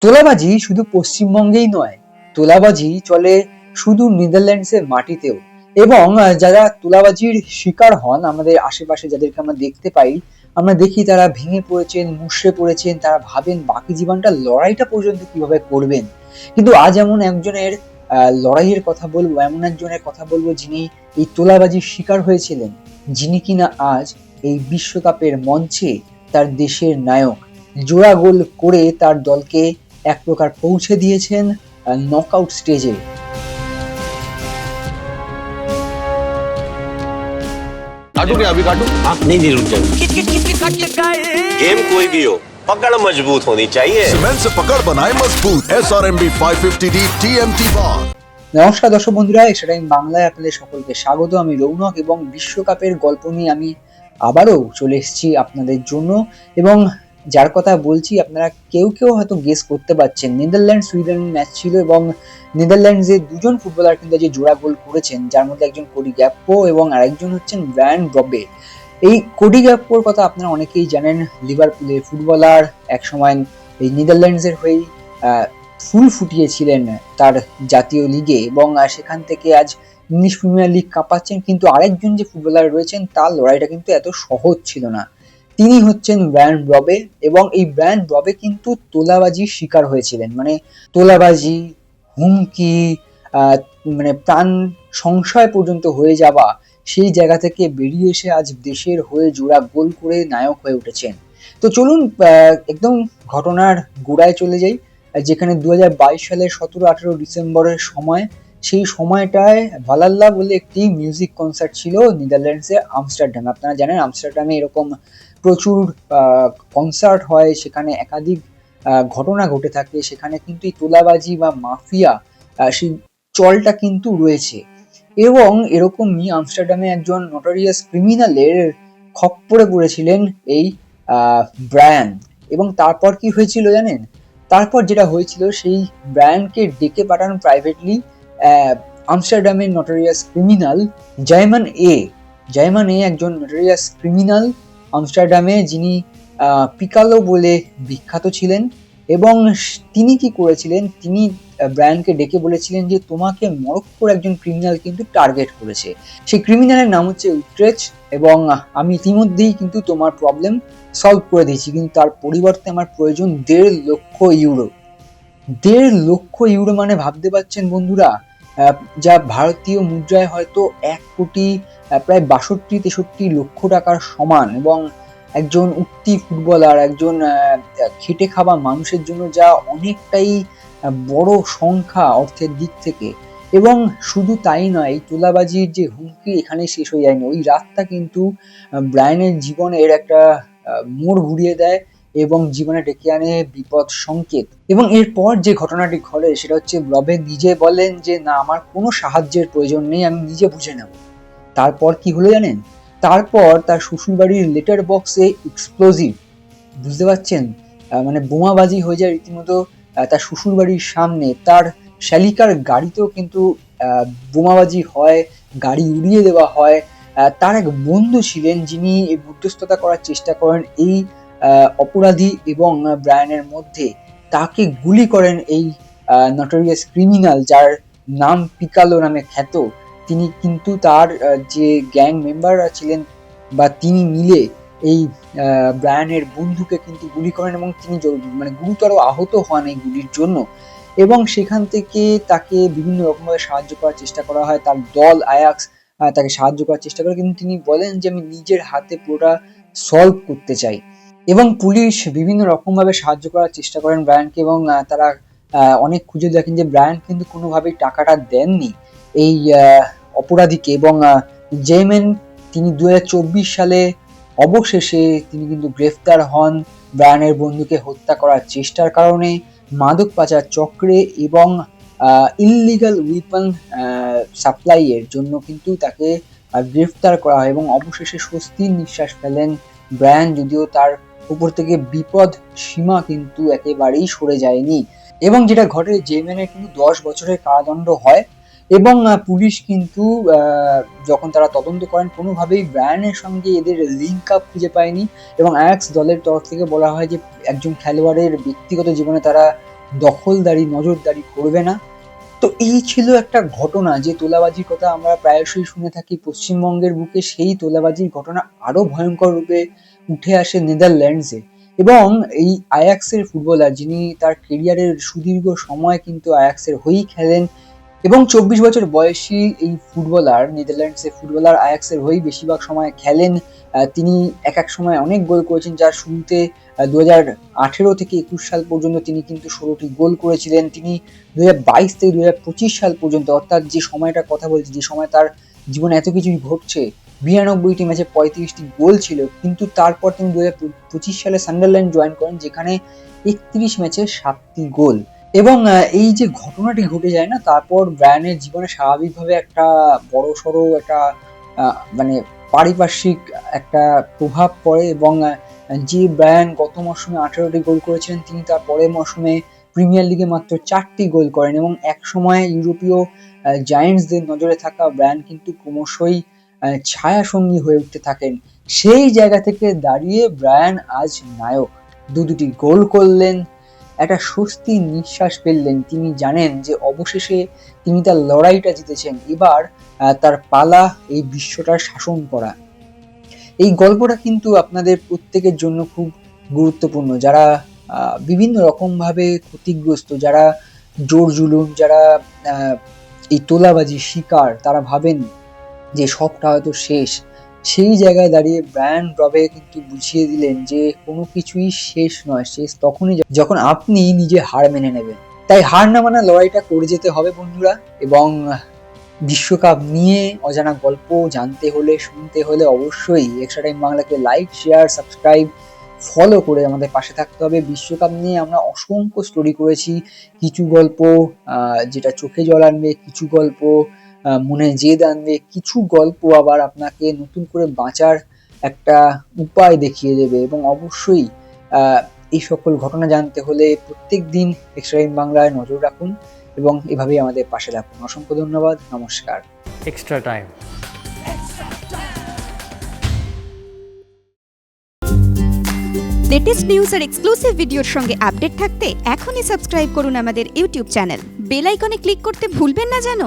তোলাবাজি শুধু পশ্চিমবঙ্গেই নয়, তোলাবাজি চলে শুধু নেদারল্যান্ডসের মাটিতেও। এবং যারা তোলাবাজির শিকার হন আমাদের আশেপাশে, যাদেরকে আমরা দেখতে পাই, আমরা দেখি তারা ভেঙে পড়েছেন, মুষড়ে পড়েছেন, তারা ভাবেন বাকি জীবনটা লড়াইটা পর্যন্ত কিভাবে করবেন। কিন্তু আজ এমন একজনের লড়াইয়ের কথা বলবো, এমন একজনের কথা বলবো যিনি এই তোলাবাজির শিকার হয়েছিলেন, যিনি কিনা আজ এই বিশ্বকাপের মঞ্চে তার দেশের নায়ক, জোড়া গোল করে তার দলকে এক প্রকার পৌঁছে দিয়েছেন নকআউট স্টেজে। काटू क्या अभी काटू? आप नहीं रुक जाओ। गेम कोई भी हो, पकड़ मजबूत होनी चाहिए। सीमेंट से पकड़ बनाए मजबूत। SRMB 550D TMT bar। নমস্কার দর্শক বন্ধুরা, এক্সট্রা টাইম বাংলায় আপনাদের সকলকে স্বাগত। আমি রৌনক এবং বিশ্বকাপের গল্প নিয়ে আমি আবারও চলে এসেছি আপনাদের জন্য। এবং যার কথা বলছি আপনারা কেউ কেউ হয়তো গেস করতে পারছেন, নেদারল্যান্ড সুইডেন ম্যাচ ছিল এবং নেদারল্যান্ডসের দুজন ফুটবলার কিন্তু যে জোড়া গোল করেছেন, যার মধ্যে একজন কোডি গ্যাকপো এবং আরেকজন হচ্ছেন ব্রায়ান ব্রবে। এই কোডি গ্যাকপোর কথা আপনারা অনেকেই জানেন, লিভারপুলের ফুটবলার, একসময় এই নেদারল্যান্ডসের হয়েই ফুল ফুটিয়েছিলেন তার জাতীয় লিগে এবং সেখান থেকে আজ ইংলিশ প্রিমিয়ার লিগ কাঁপাচ্ছেন। কিন্তু আরেকজন যে ফুটবলার রয়েছেন তার লড়াইটা কিন্তু এত সহজ ছিল না। তিনি হচ্ছেন ব্রায়ান ব্রবে এবং এই ব্রায়ান ব্রবে কিন্তু তোলাবাজির শিকার হয়েছিলেন। মানে তোলাবাজি, হুমকি, মানে প্রাণ সংশয় পর্যন্ত হয়ে যাওয়া, সেই জায়গা থেকে বেরিয়ে এসে আজ দেশের হয়ে জোড়া গোল করে নায়ক হয়ে উঠেছেন। তো চলুন একদম ঘটনার গোড়ায় চলে যাই, যেখানে 2022 সালের 17-18 ডিসেম্বরের সময়, সেই সময়টায় ভালাল্লা বলে একটি মিউজিক কনসার্ট ছিল নেদারল্যান্ডসের আমস্টারডামে। আপনারা জানেন আমস্টারডামে এরকম প্রচুর কনসার্ট হয়, সেখানে একাধিক ঘটনা ঘটে থাকে, সেখানে কিন্তু এই তোলাবাজি বা মাফিয়া সেই চলটা কিন্তু রয়েছে। এবং এরকমই আমস্টারডামে একজন নটোরিয়াস ক্রিমিনালের খপ্পরে পড়েছিলেন এই ব্রায়ান। এবং তারপর কি হয়েছিল জানেন? তারপর যেটা হয়েছিল, সেই ব্রায়ানকে ডেকে পাঠান প্রাইভেটলি আমস্টারডামের নটোরিয়াস ক্রিমিনাল জাইমান এ একজন নটোরিয়াস ক্রিমিনাল আমস্টারডামে, যিনি পিকালো বলে বিখ্যাত ছিলেন। এবং তিনি কি করেছিলেন, তিনি ব্রায়ানকে ডেকে বলেছিলেন যে তোমাকে মরক্কোর একজন ক্রিমিনাল কিন্তু টার্গেট করেছে, সেই ক্রিমিনালের নাম হচ্ছে উট্রেচ, এবং আমি ইতিমধ্যেই কিন্তু তোমার প্রবলেম সলভ করে দিয়েছি, কিন্তু তার পরিবর্তে আমার প্রয়োজন 1.5 লক্ষ ইউরো। 1.5 লক্ষ ইউরো মানে ভাবতে পারছেন বন্ধুরা, যা ভারতীয় মুদ্রায় হয়তো 1 কোটি প্রায় 62-63 লক্ষ টাকার সমান। এবং একজন উঠতি ফুটবলার, একজন খেটে খাওয়া মানুষের জন্য যা অনেকটাই বড় সংখ্যা অর্থের দিক থেকে। এবং শুধু তাই নয়, এই তোলাবাজির যে হুমকি এখানে শেষ হয়ে যায়নি। ওই রাতটা কিন্তু ব্রায়ানের জীবনের একটা মোড় ঘুরিয়ে দেয় এবং জীবনে ডেকে আনে বিপদ সংকেত। এবং এরপর যে ঘটনাটি ঘটে সেটা হচ্ছে, ব্রবে নিজে বলেন যে না, আমার কোনো সাহায্যের প্রয়োজন নেই, আমি নিজে বুঝে নেব। তারপর কি হলো জানেন? তারপর তার শ্বশুরবাড়ির লেটার বক্সে এক্সপ্লোজিভ, বুঝতে পারছেন, মানে বোমাবাজি হয়ে যায় রীতিমতো তার শ্বশুরবাড়ির সামনে। তার শ্যালিকার গাড়িতেও কিন্তু বোমাবাজি হয়, গাড়ি উড়িয়ে দেওয়া হয়। তার এক বন্ধু ছিলেন যিনি এই বুদ্ধস্ততা করার চেষ্টা করেন এই অপরাধী এবং ব্রায়ানের মধ্যে, তাকে গুলি করেন এই নটোরিয়াস ক্রিমিনাল, যার নাম পিকালো নামে খ্যাত। তিনি কিন্তু তার যে গ্যাং মেম্বাররা ছিলেন বা তিনি মিলে এই ব্রায়ানের বন্ধুকে কিন্তু গুলি করেন এবং তিনি মানে গুরুতর আহত হন এই গুলির জন্য। এবং সেখান থেকে তাকে বিভিন্ন রকমভাবে সাহায্য করার চেষ্টা করা হয়, তার দল আয়াক্স তাকে সাহায্য করার চেষ্টা করে, কিন্তু তিনি বলেন যে আমি নিজের হাতে পুরোটা সলভ করতে চাই। এবং পুলিশ বিভিন্ন রকমভাবে সাহায্য করার চেষ্টা করেন ব্রায়ানকে, এবং তারা অনেক খুঁজে দেখেন যে ব্রায়ান কিন্তু কোনোভাবেই টাকাটা দেননি এই অপরাধীকে। এবং জেমেন তিনি 2024 সালে অবশেষে তিনি কিন্তু গ্রেফতার হন ব্রায়ানের বন্ধুকে হত্যা করার চেষ্টার কারণে, মাদক পাচার চক্রে এবং ইললিগাল উইপন সাপ্লাই এর জন্য কিন্তু তাকে গ্রেফতার করা হয়। এবং অবশেষে স্বস্তির নিঃশ্বাস ফেলেন ব্রায়ান, যদিও তার উপর থেকে বিপদ সীমা কিন্তু একেবারেই সরে যায়নি। এবং যেটা ঘটে, জেমেনের কিন্তু 10 বছরের কারাদণ্ড হয়। এবং পুলিশ কিন্তু যখন তারা তদন্ত করেন, কোনোভাবেই ব্রায়ানের সঙ্গে এদের লিঙ্ক আপ খুঁজে পায়নি। এবং আয়াক্স দলের তরফ থেকে বলা হয় যে একজন খেলোয়াড়ের ব্যক্তিগত জীবনে তারা দখলদারি নজরদারি করবে না। তো এই ছিল একটা ঘটনা, যে তোলাবাজির কথা আমরা প্রায়শই শুনে থাকি পশ্চিমবঙ্গের বুকে, সেই তোলাবাজির ঘটনা আরো ভয়ঙ্কর রূপে উঠে আসে নেদারল্যান্ডসে। এবং এই আয়াক্সের ফুটবলার, যিনি তার কেরিয়ারের সুদীর্ঘ সময় কিন্তু আয়াক্সের হয়েই খেলেন, এবং 24 বছর বয়সী এই ফুটবলার, নেদারল্যান্ডসের ফুটবলার আয়াক্সের হয়েই বেশিরভাগ সময় খেলেন। তিনি এক এক সময় অনেক গোল করেছেন, যার শুরুতে 2018 থেকে 21 সাল পর্যন্ত তিনি কিন্তু 16টি গোল করেছিলেন। তিনি 2022 থেকে 2025 সাল পর্যন্ত, অর্থাৎ যে সময়টা কথা বলছি, যে সময় তার জীবনে এত কিছুই ঘটছে, 92টি ম্যাচে 35টি গোল ছিল। কিন্তু তারপর তিনি 2025 সালে সান্ডারল্যান্ড জয়েন করেন, যেখানে 31 ম্যাচে 7টি গোল। এবং এই যে ঘটনাটি ঘটে যায় না, তারপর ব্রায়ানের জীবনে স্বাভাবিকভাবে একটা বড়সড় একটা মানে পারিপার্শ্বিক একটা প্রভাব পড়ে। এবং যে ব্রায়ান গত মরশুমে 18টি গোল করেছিলেন, তিনি তার পরের মরশুমে প্রিমিয়ার লিগে মাত্র 4টি গোল করেন। এবং এক সময় ইউরোপীয় জায়ান্টসদের নজরে থাকা ব্রায়ান কিন্তু ক্রমশই ছায়াসঙ্গী হয়ে উঠতে থাকেন। সেই জায়গা থেকে দাঁড়িয়ে ব্রায়ান আজ নায়ক, দুটি গোল করলেন, একটা স্বস্তির নিঃশ্বাস ফেললেন। তিনি জানেন যে অবশেষে তিনি তার লড়াইটা জিতেছেন, এবার তার পালা এই বিশ্বটার শাসন করা। এই গল্পটা কিন্তু আপনাদের প্রত্যেকের জন্য খুব গুরুত্বপূর্ণ, যারা বিভিন্ন রকম ভাবে ক্ষতিগ্রস্ত, যারা জোর জুলুম, যারা এই তোলাবাজি শিকার, তারা ভাবেন যে সবটা হয়তো শেষ। সেই জায়গায় দাঁড়িয়ে ব্রায়ান ব্রবে কিন্তু বুঝিয়ে দিলেন যে কোনো কিছুই শেষ নয়, শেষ তখনই যখন আপনি নিজে হার মেনে নেবেন। তাই হার না মানা লড়াইটা করে যেতে হবে বন্ধুরা। এবং বিশ্বকাপ নিয়ে অজানা গল্প জানতে হলে, শুনতে হলে অবশ্যই এক্সট্রা টাইম বাংলাকে লাইক, শেয়ার, সাবস্ক্রাইব, ফলো করে আমাদের পাশে থাকতে হবে। বিশ্বকাপ নিয়ে আমরা অসংখ্য স্টোরি করেছি, কিছু গল্প যেটা চোখে জল আনবে, কিছু গল্প মনে জেদ আনবে, কিছু গল্প আবার আপনাকে নতুন করে বাঁচার একটা উপায় দেখিয়ে দেবে। এবং অবশ্যই এই সকল ঘটনা জানতে হলে প্রত্যেক দিন এক্সট্রা টাইম বাংলায় নজর রাখুন এবং এভাবেই আমাদের পাশে থাকুন। অসংখ্য ধন্যবাদ, নমস্কার। Extra time. লেটেস্ট নিউজ আর এক্সক্লুসিভ ভিডিওর সঙ্গে আপডেট থাকতে এখনই সাবস্ক্রাইব করুন আমাদের ইউটিউব চ্যানেল। বেল আইকনে ক্লিক করতে ভুলবেন না যেন।